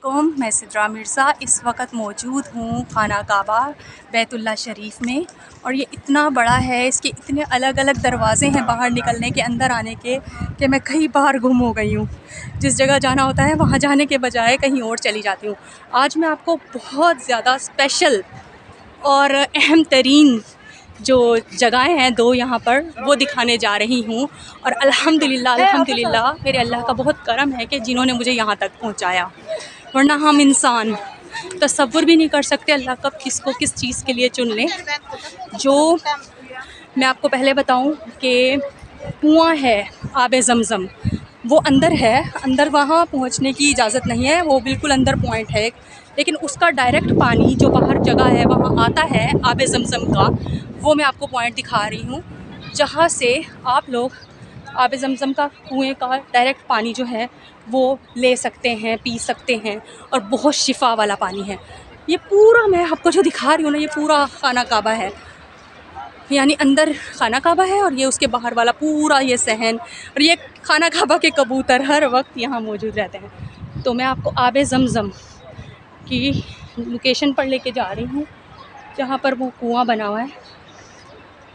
मैं सिद्रा मिर्ज़ा इस वक्त मौजूद हूँ खाना काबा बैतुल्ला शरीफ में। और ये इतना बड़ा है, इसके इतने अलग अलग दरवाज़े हैं बाहर निकलने के, अंदर आने के, कि मैं कई बार गुम हो गई हूँ। जिस जगह जाना होता है वहाँ जाने के बजाय कहीं और चली जाती हूँ। आज मैं आपको बहुत ज़्यादा स्पेशल और अहम तरीन जो जगहें हैं दो यहाँ पर, वो दिखाने जा रही हूँ। और अल्हम्दुलिल्लाह मेरे अल्लाह का बहुत करम है कि जिन्होंने मुझे यहाँ तक पहुँचाया, वरना हम इंसान तसव्वुर भी नहीं कर सकते अल्लाह कब किसको किस चीज़ के लिए चुन लें। जो मैं आपको पहले बताऊं कि कुआं है आबे ज़मज़म, वो अंदर है, अंदर वहाँ पहुँचने की इजाज़त नहीं है, वो बिल्कुल अंदर पॉइंट है। लेकिन उसका डायरेक्ट पानी जो बाहर जगह है वहाँ आता है आबे ज़मज़म का, वो मैं आपको पॉइंट दिखा रही हूँ, जहाँ से आप लोग आबे ज़मज़म का कुएं का डायरेक्ट पानी जो है वो ले सकते हैं, पी सकते हैं, और बहुत शिफा वाला पानी है। ये पूरा मैं आपको जो दिखा रही हूँ ना, ये पूरा खाना काबा है, यानी अंदर खाना काबा है और ये उसके बाहर वाला पूरा ये सहन, और ये खाना काबा के कबूतर हर वक्त यहाँ मौजूद रहते हैं। तो मैं आपको आबे ज़मज़म की लोकेशन पर लेके जा रही हूँ, जहाँ पर वो कुआं बना हुआ है।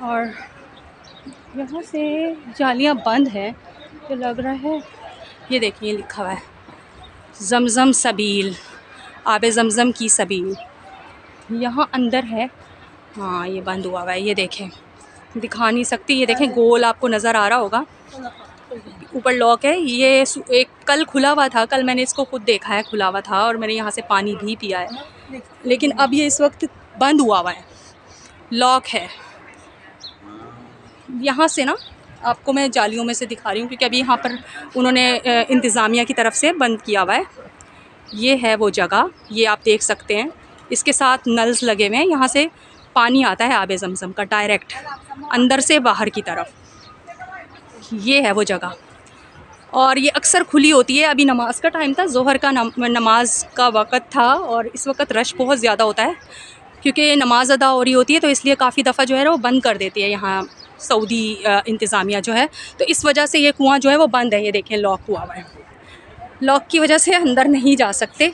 और यहाँ से जालियाँ बंद हैं तो लग रहा है, ये देखिए लिखा हुआ है ज़मज़म सबील, आबे ज़मज़म की सबील, यहाँ अंदर है। हाँ, ये बंद हुआ है, ये देखें, दिखा नहीं सकती, ये देखें गोल आपको नज़र आ रहा होगा, ऊपर लॉक है। ये एक कल खुला हुआ था, कल मैंने इसको खुद देखा है खुला हुआ था, और मैंने यहाँ से पानी भी पिया है, लेकिन अब ये इस वक्त बंद हुआ है, लॉक है। यहाँ से ना आपको मैं जालियों में से दिखा रही हूँ, क्योंकि अभी यहाँ पर उन्होंने इंतज़ामिया की तरफ से बंद किया हुआ है। ये है वो जगह, ये आप देख सकते हैं, इसके साथ नल्स लगे हुए हैं, यहाँ से पानी आता है आबे ज़मज़म का डायरेक्ट अंदर से बाहर की तरफ। ये है वो जगह, और ये अक्सर खुली होती है। अभी नमाज का टाइम था, ज़ोहर का नमाज का वक़्त था, और इस वक्त रश बहुत ज़्यादा होता है क्योंकि नमाज अदा हो रही होती है, तो इसलिए काफ़ी दफ़ा जो है वो बंद कर देती है यहाँ सऊदी इंतज़ामिया जो है। तो इस वजह से ये कुआं जो है वो बंद है, ये देखें लॉक हुआ हुआ है, लॉक की वजह से अंदर नहीं जा सकते,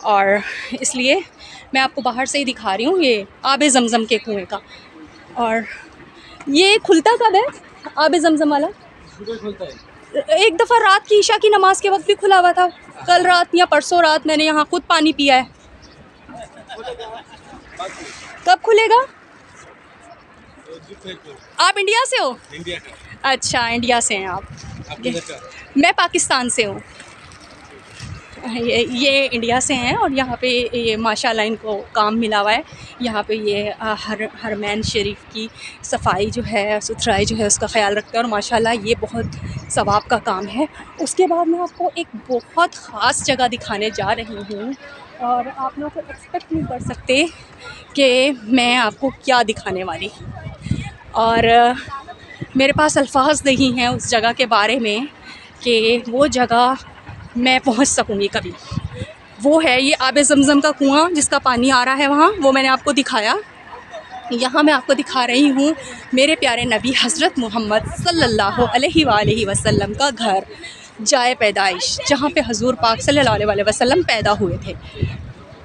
और इसलिए मैं आपको बाहर से ही दिखा रही हूँ ये आबे ज़मज़म के कुएं का। और ये खुलता कब है आबे ज़मज़म वाला? खुलता है एक दफ़ा रात की ईशा की नमाज के वक्त भी खुला हुआ था, कल रात या परसों रात मैंने यहाँ खुद पानी पिया है। कब खुलेगा? आप इंडिया से हो? इंडिया का। अच्छा, इंडिया से हैं आप? मैं पाकिस्तान से हूँ। ये इंडिया से हैं, और यहाँ पे ये माशाल्लाह इनको काम मिला हुआ है। यहाँ पे ये हरमैन शरीफ की सफाई जो है, सुथराई जो है, उसका ख्याल रखते हैं, और माशाल्लाह ये बहुत सवाब का काम है। उसके बाद मैं आपको एक बहुत ख़ास जगह दिखाने जा रही हूँ, और आप लोग एक्सपेक्ट नहीं कर सकते कि मैं आपको क्या दिखाने वाली, और मेरे पास अल्फाज नहीं हैं उस जगह के बारे में कि वो जगह मैं पहुंच सकूंगी कभी। वो है ये आबे ज़मज़म का कुआं, जिसका पानी आ रहा है वहाँ, वो मैंने आपको दिखाया। यहाँ मैं आपको दिखा रही हूँ मेरे प्यारे नबी हज़रत मोहम्मद सल्लल्लाहु अलैहि वसल्लम का घर, जाए पैदाइश, जहाँ पे हजूर पाक सल्लल्लाहु अलैहि वसल्लम पैदा हुए थे।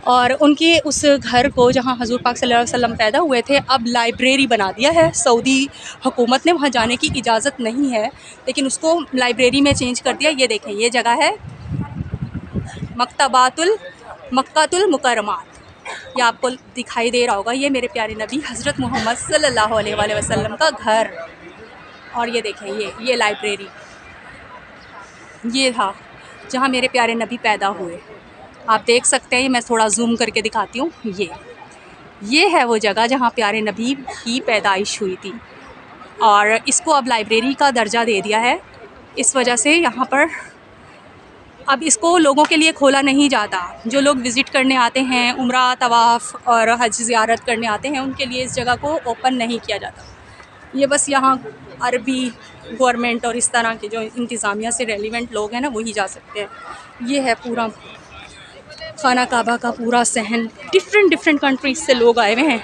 और उनके उस घर को, जहाँ हजूर पाक सल्लल्लाहु अलैहि वसल्लम पैदा हुए थे, अब लाइब्रेरी बना दिया है। सऊदी हुकूमत ने वहाँ जाने की इजाज़त नहीं है, लेकिन उसको लाइब्रेरी में चेंज कर दिया। ये देखें, ये जगह है मक्कातुल मुकर्रमात, ये आपको दिखाई दे रहा होगा। ये मेरे प्यारे नबी हज़रत मोहम्मद सल्लल्लाहु अलैहि वसल्लम का घर, और ये देखें ये लाइब्रेरी, ये था जहाँ मेरे प्यारे नबी पैदा हुए। आप देख सकते हैं, मैं थोड़ा जूम करके दिखाती हूँ। ये है वो जगह जहाँ प्यारे नबी की पैदाइश हुई थी, और इसको अब लाइब्रेरी का दर्जा दे दिया है। इस वजह से यहाँ पर अब इसको लोगों के लिए खोला नहीं जाता। जो लोग विज़िट करने आते हैं, उम्रा, तवाफ़ और हज ज़ियारत करने आते हैं, उनके लिए इस जगह को ओपन नहीं किया जाता। ये बस यहाँ अरबी गवर्नमेंट और इस तरह के जो इंतज़ामिया से रेलिवेंट लोग हैं ना, वही जा सकते हैं। ये है पूरा खाना काबा का पूरा सहन। डिफरेंट कंट्रीज़ से लोग आए हुए हैं,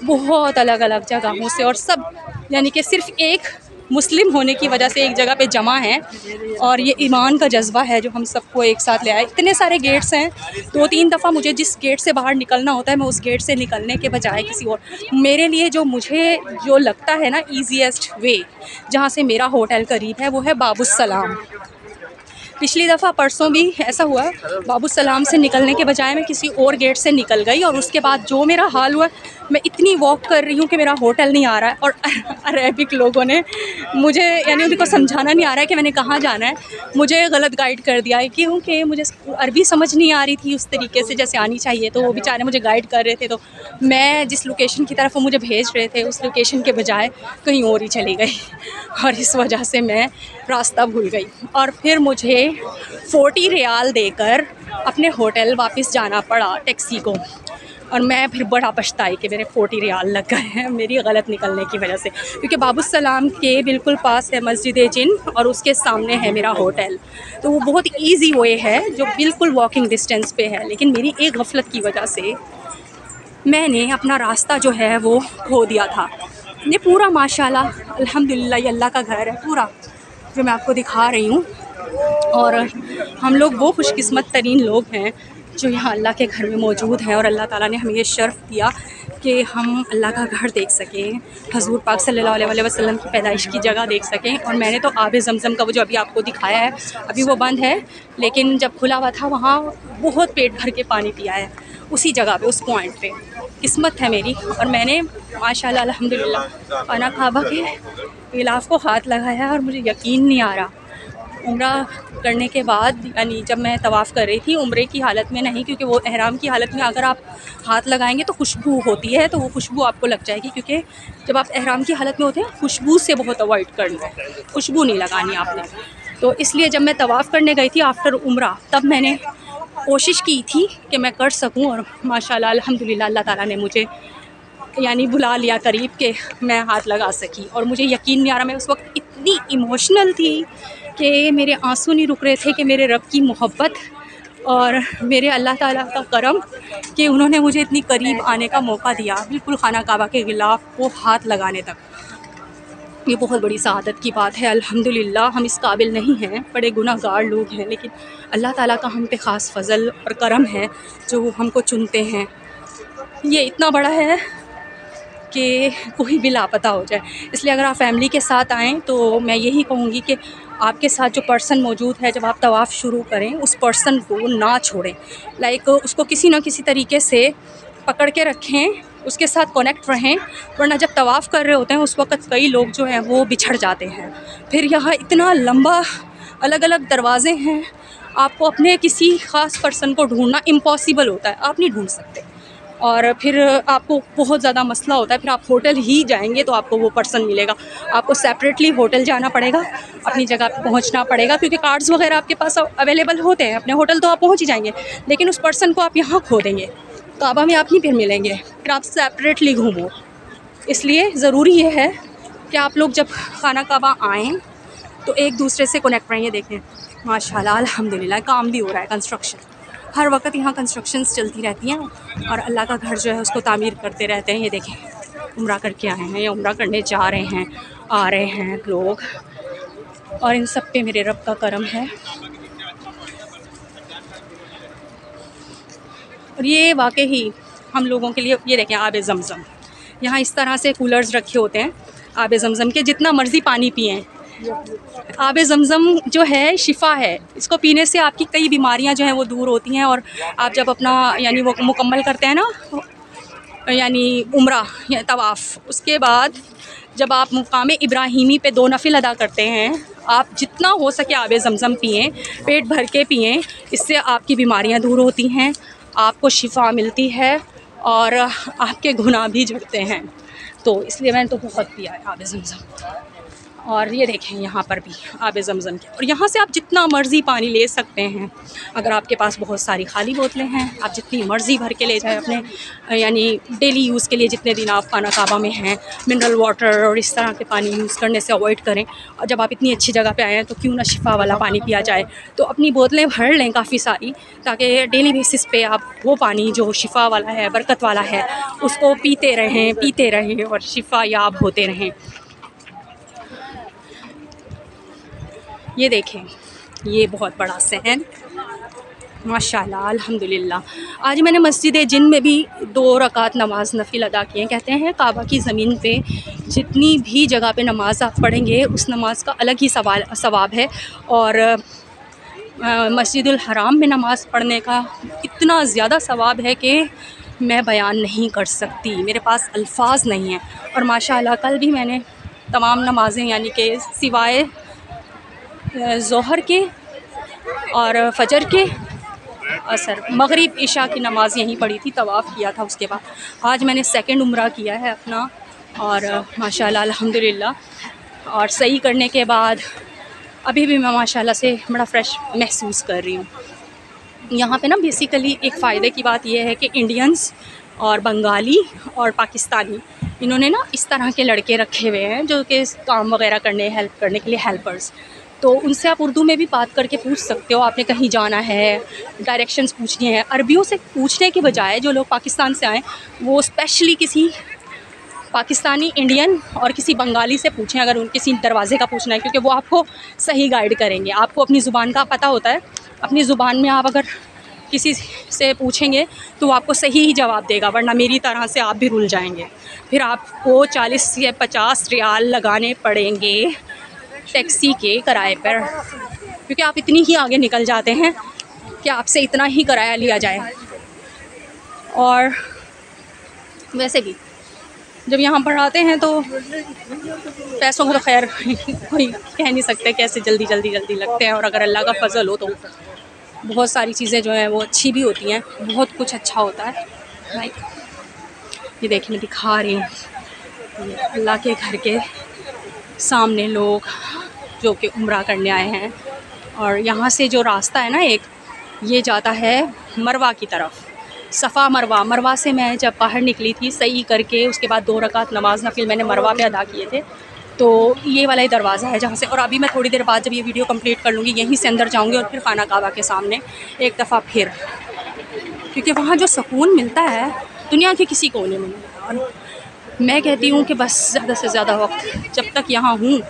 बहुत अलग अलग जगहों से, और सब यानी कि सिर्फ़ एक मुस्लिम होने की वजह से एक जगह पे जमा हैं, और ये ईमान का जज्बा है जो हम सबको एक साथ ले आए। इतने सारे गेट्स हैं, 2-3 दफ़ा मुझे जिस गेट से बाहर निकलना होता है मैं उस गेट से निकलने के बजाय किसी और, मेरे लिए जो लगता है ना ईज़ीएस्ट वे, जहाँ से मेरा होटल करीब है, वो है बाबुस्सलाम। पिछली दफ़ा परसों भी ऐसा हुआ, बाबुस्सलाम से निकलने के बजाय मैं किसी और गेट से निकल गई, और उसके बाद जो मेरा हाल हुआ, मैं इतनी वॉक कर रही हूँ कि मेरा होटल नहीं आ रहा है, और अरेबिक लोगों ने मुझे, यानी उनको समझाना नहीं आ रहा है कि मैंने कहाँ जाना है, मुझे गलत गाइड कर दिया है, क्योंकि मुझे अरबी समझ नहीं आ रही थी उस तरीके से जैसे आनी चाहिए। तो वो बेचारे मुझे गाइड कर रहे थे, तो मैं जिस लोकेशन की तरफ वो मुझे भेज रहे थे उस लोकेशन के बजाय कहीं और ही चली गई, और इस वजह से मैं रास्ता भूल गई, और फिर मुझे 40 रियाल देकर अपने होटल वापस जाना पड़ा टैक्सी को, और मैं फिर बड़ा पछताई कि मेरे 40 रियाल लग गए हैं मेरी गलत निकलने की वजह से, क्योंकि बाबुस्सलाम के बिल्कुल पास है मस्जिद जिन, और उसके सामने है मेरा होटल। तो वो बहुत इजी वे है जो बिल्कुल वॉकिंग डिस्टेंस पे है, लेकिन मेरी एक गफलत की वजह से मैंने अपना रास्ता जो है वो खो दिया था। ये पूरा माशाल्लाह अल्हम्दुलिल्लाह ये अल्लाह का घर है पूरा जो मैं आपको दिखा रही हूँ, और हम लोग वो खुशकिस्मत तरीन लोग हैं जो यहाँ अल्लाह के घर में मौजूद हैं, और अल्लाह ताला ने हमें ये शर्फ़ दिया कि हम अल्लाह का घर देख सकें, हज़ूर पाक सल्लल्लाहु अलैहि वसल्लम की पैदाइश की जगह देख सकें। और मैंने तो आब ज़मज़म का वो जो अभी आपको दिखाया है, अभी वो बंद है, लेकिन जब खुला हुआ था वहाँ बहुत पेट भर के पानी पिया है उसी जगह पे, उस पॉइंट पे। किस्मत है मेरी, और मैंने माशाल्लाह अल्हम्दुलिल्लाह खाना काबा के गिलाफ को हाथ लगाया, और मुझे यकीन नहीं आ रहा, उम्रा करने के बाद, यानी जब मैं तवाफ़ कर रही थी उम्रे की हालत में नहीं, क्योंकि वो एहराम की हालत में अगर आप हाथ लगाएंगे तो खुशबू होती है, तो वो खुशबू आपको लग जाएगी, क्योंकि जब आप एहराम की हालत में होते हैं खुशबू से बहुत अवॉइड करना है, खुशबू नहीं लगानी आपने। तो इसलिए जब मैं तवाफ़ करने गई थी आफ्टर उम्रा, तब मैंने कोशिश की थी कि मैं कर सकूं, और माशाल्लाह अल्हम्दुलिल्लाह अल्लाह ताला ने मुझे यानी बुला लिया करीब के मैं हाथ लगा सकी। और मुझे यकीन नहीं आ रहा, मैं उस वक्त इतनी इमोशनल थी कि मेरे आंसू नहीं रुक रहे थे, कि मेरे रब की मोहब्बत और मेरे अल्लाह ताला का करम कि उन्होंने मुझे इतनी करीब आने का मौका दिया, बिल्कुल खाना काबा के गिलाफ को हाथ लगाने तक। ये बहुत बड़ी सआदत की बात है। अल्हम्दुलिल्लाह हम इस काबिल नहीं हैं, बड़े गुनाहगार लोग हैं, लेकिन अल्लाह ताला का हम पे ख़ास फ़ज़ल और करम है जो हमको चुनते हैं। ये इतना बड़ा है कि कोई भी लापता हो जाए, इसलिए अगर आप फैमिली के साथ आएँ तो मैं यही कहूँगी कि आपके साथ जो पर्सन मौजूद है, जब आप तवाफ़ शुरू करें उस पर्सन को ना छोड़ें, लाइक उसको किसी न किसी तरीके से पकड़ के रखें, उसके साथ कनेक्ट रहें, वरना जब तवाफ़ कर रहे होते हैं उस वक़्त कई लोग जो हैं वो बिछड़ जाते हैं। फिर यहाँ इतना लंबा अलग अलग दरवाज़े हैं, आपको अपने किसी ख़ास पर्सन को ढूंढना इम्पॉसिबल होता है, आप नहीं ढूंढ सकते, और फिर आपको बहुत ज़्यादा मसला होता है। फिर आप होटल ही जाएंगे तो आपको वो पर्सन मिलेगा, आपको सेपरेटली होटल जाना पड़ेगा, अपनी जगह पे पहुंचना पड़ेगा, क्योंकि कार्ड्स वगैरह आपके पास अवेलेबल होते हैं, अपने होटल तो आप पहुंच ही जाएंगे, लेकिन उस पर्सन को आप यहाँ खो देंगे, काबा में आप नहीं फिर मिलेंगे, फिर आप सेपरेटली घूमो। इसलिए ज़रूरी ये है कि आप लोग जब खाना काबा आएँ तो एक दूसरे से कनेक्ट रहें। देखें माशाल्लाह अल्हम्दुलिल्लाह काम भी हो रहा है, कंस्ट्रक्शन हर वक्त यहाँ कंस्ट्रक्शंस चलती रहती हैं, और अल्लाह का घर जो है उसको तामीर करते रहते हैं। ये देखें उम्रा करके आए हैं या उम्रा करने जा रहे हैं, आ रहे हैं लोग, और इन सब पे मेरे रब का करम है। और ये वाकई ही हम लोगों के लिए, ये देखें आब ज़मज़म, यहाँ इस तरह से कूलर्स रखे होते हैं आब ज़मज़म के, जितना मर्ज़ी पानी पिएँ। आब ज़मज़म जो है शिफ़ा है, इसको पीने से आपकी कई बीमारियां जो हैं वो दूर होती हैं। और आप जब अपना यानी वो मुकम्मल करते हैं ना, यानी उम्रा या तवाफ़, उसके बाद जब आप मुकाम इब्राहीमी पे 2 नफिल अदा करते हैं, आप जितना हो सके आब ज़मज़म पिएँ, पेट भर के पिएँ, इससे आपकी बीमारियां दूर होती हैं, आपको शिफ़ा मिलती है और आपके गुनाह भी झड़ते हैं। तो इसलिए मैंने तो बहुत पिया है आब ज़मज़म। और ये देखें यहाँ पर भी आब ज़मज़म के, और यहाँ से आप जितना मर्ज़ी पानी ले सकते हैं। अगर आपके पास बहुत सारी खाली बोतलें हैं, आप जितनी मर्ज़ी भर के ले जाएं अपने यानी डेली यूज़ के लिए। जितने दिन आप खाना काबा में हैं, मिनरल वाटर और इस तरह के पानी यूज़ करने से अवॉइड करें। और जब आप इतनी अच्छी जगह पे आए हैं तो क्यों ना शिफा वाला पानी पिया जाए। तो अपनी बोतलें भर लें काफ़ी सारी, ताकि डेली बेसिस पे आप वो पानी जो शिफा वाला है, बरकत वाला है, उसको पीते रहें और शिफा याब होते रहें। ये देखें, ये बहुत बड़ा सहन, माशाल्लाह अल्हम्दुलिल्लाह। आज मैंने मस्जिद जिन में भी 2 रकात नमाज नफिल अदा किए। कहते हैं काबा की ज़मीन पे जितनी भी जगह पे नमाज आप पढ़ेंगे उस नमाज का अलग ही सवाब है, और मस्जिदुल हराम में नमाज़ पढ़ने का इतना ज़्यादा सवाब है कि मैं बयान नहीं कर सकती, मेरे पास अल्फाज नहीं हैं। और माशाल्लाह कल भी मैंने तमाम नमाज़ें यानी कि सिवाय ज़ोहर के और फ़जर के, असर, मगरिब, इशा की नमाज़ यहीं पढ़ी थी, तवाफ़ किया था। उसके बाद आज मैंने सेकंड उम्रा किया है अपना, और माशाल्लाह अल्हम्दुलिल्लाह। और सही करने के बाद अभी भी मैं माशाल्लाह से बड़ा फ़्रेश महसूस कर रही हूँ। यहाँ पे ना बेसिकली एक फ़ायदे की बात यह है कि इंडियंस और बंगाली और पाकिस्तानी, इन्होंने ना इस तरह के लड़के रखे हुए हैं जो कि काम वगैरह करने, हेल्प करने के लिए हेल्पर्स। तो उनसे आप उर्दू में भी बात करके पूछ सकते हो, आपने कहीं जाना है, डायरेक्शंस पूछनी है। अरबियों से पूछने के बजाय जो लोग पाकिस्तान से आए वो स्पेशली किसी पाकिस्तानी, इंडियन और किसी बंगाली से पूछें अगर उन किसी दरवाज़े का पूछना है, क्योंकि वो आपको सही गाइड करेंगे। आपको अपनी ज़ुबान का पता होता है, अपनी ज़ुबान में आप अगर किसी से पूछेंगे तो वो आपको सही ही जवाब देगा, वरना मेरी तरह से आप भी रुल जाएंगे। फिर आपको 40 या 50 रियाल लगाने पड़ेंगे टैक्सी के किराए पर, क्योंकि आप इतनी ही आगे निकल जाते हैं कि आपसे इतना ही किराया लिया जाए। और वैसे भी जब यहाँ पर आते हैं तो पैसों को तो खैर कोई कह नहीं सकते कैसे जल्दी लगते हैं, और अगर अल्लाह का फ़ज़ल हो तो बहुत सारी चीज़ें जो हैं वो अच्छी भी होती हैं, बहुत कुछ अच्छा होता है। राइट, ये देखिए मैं दिखा रही हूँ अल्लाह के घर के सामने लोग जो कि उम्रा करने आए हैं। और यहाँ से जो रास्ता है ना एक, ये जाता है मरवा की तरफ, सफ़ा मरवा। मरवा से मैं जब बाहर निकली थी सही करके, उसके बाद 2 रकात नमाज नफिल मैंने मरवा पे अदा किए थे, तो ये वाला ही दरवाज़ा है जहाँ से। और अभी मैं थोड़ी देर बाद जब ये वीडियो कंप्लीट कर लूँगी यहीं से अंदर जाऊँगी और फिर खाना काबा के सामने एक दफ़ा फिर, क्योंकि वहाँ जो सुकून मिलता है दुनिया के किसी कोने में नहीं मिलता। और मैं कहती हूँ कि बस ज़्यादा से ज़्यादा वक्त जब तक यहाँ हूँ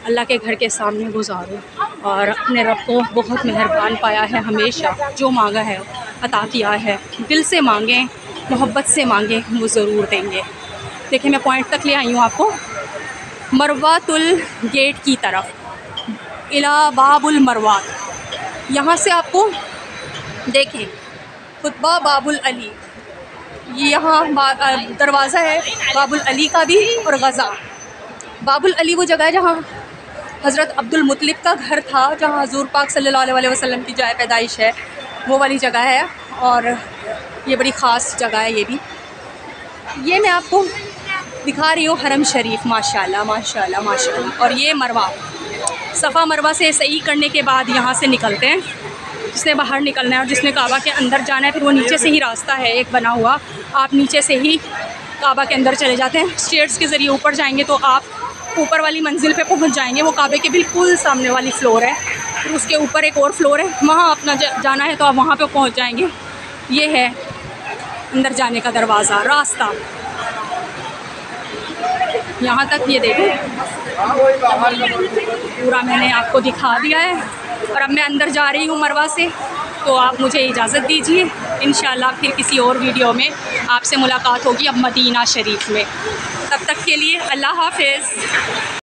अल्लाह के घर के सामने गुजारूँ, और अपने रब को बहुत मेहरबान पाया है, हमेशा जो मांगा है अता किया है। दिल से मांगें, मोहब्बत से मांगें, वो ज़रूर देंगे। देखिए मैं पॉइंट तक ले आई हूँ आपको, मरवातुल गेट की तरफ, इला बाबुल मरवात। यहाँ से आपको देखें खुतबा बाबुल अली, ये यहाँ दरवाज़ा है बाबुल अली का भी, और गज़ा। बाबुल अली वो जगह है जहाँ हज़रत अब्दुल मुत्तलिब का घर था, जहाँ हुज़ूर पाक सल्लल्लाहु अलैहि वसल्लम की जाए पैदाइश है, वो वाली जगह है। और ये बड़ी ख़ास जगह है ये भी। ये मैं आपको दिखा रही हूँ हरम शरीफ, माशाल्लाह माशाल्लाह माशाल्लाह। और ये मरवा, सफ़ा मरवा से सही करने के बाद यहाँ से निकलते हैं, जिसने बाहर निकलना है और जिसने काबा के अंदर जाना है, फिर वो नीचे से ही रास्ता है एक बना हुआ, आप नीचे से ही काबा के अंदर चले जाते हैं। स्टेयर्स के ज़रिए ऊपर जाएंगे तो आप ऊपर वाली मंजिल पे पहुंच जाएंगे, वो काबे के बिल्कुल सामने वाली फ़्लोर है। फिर उसके ऊपर एक और फ्लोर है, वहाँ अपना जाना है तो आप वहाँ पे पहुँच जाएंगे। ये है अंदर जाने का दरवाज़ा, रास्ता यहाँ तक। ये देखो पूरा मैंने आपको दिखा दिया है, और अब मैं अंदर जा रही हूँ मरवा से, तो आप मुझे इजाज़त दीजिए। इंशाल्लाह फिर किसी और वीडियो में आपसे मुलाकात होगी अब मदीना शरीफ में। तब तक के लिए अल्लाह हाफ़िज़।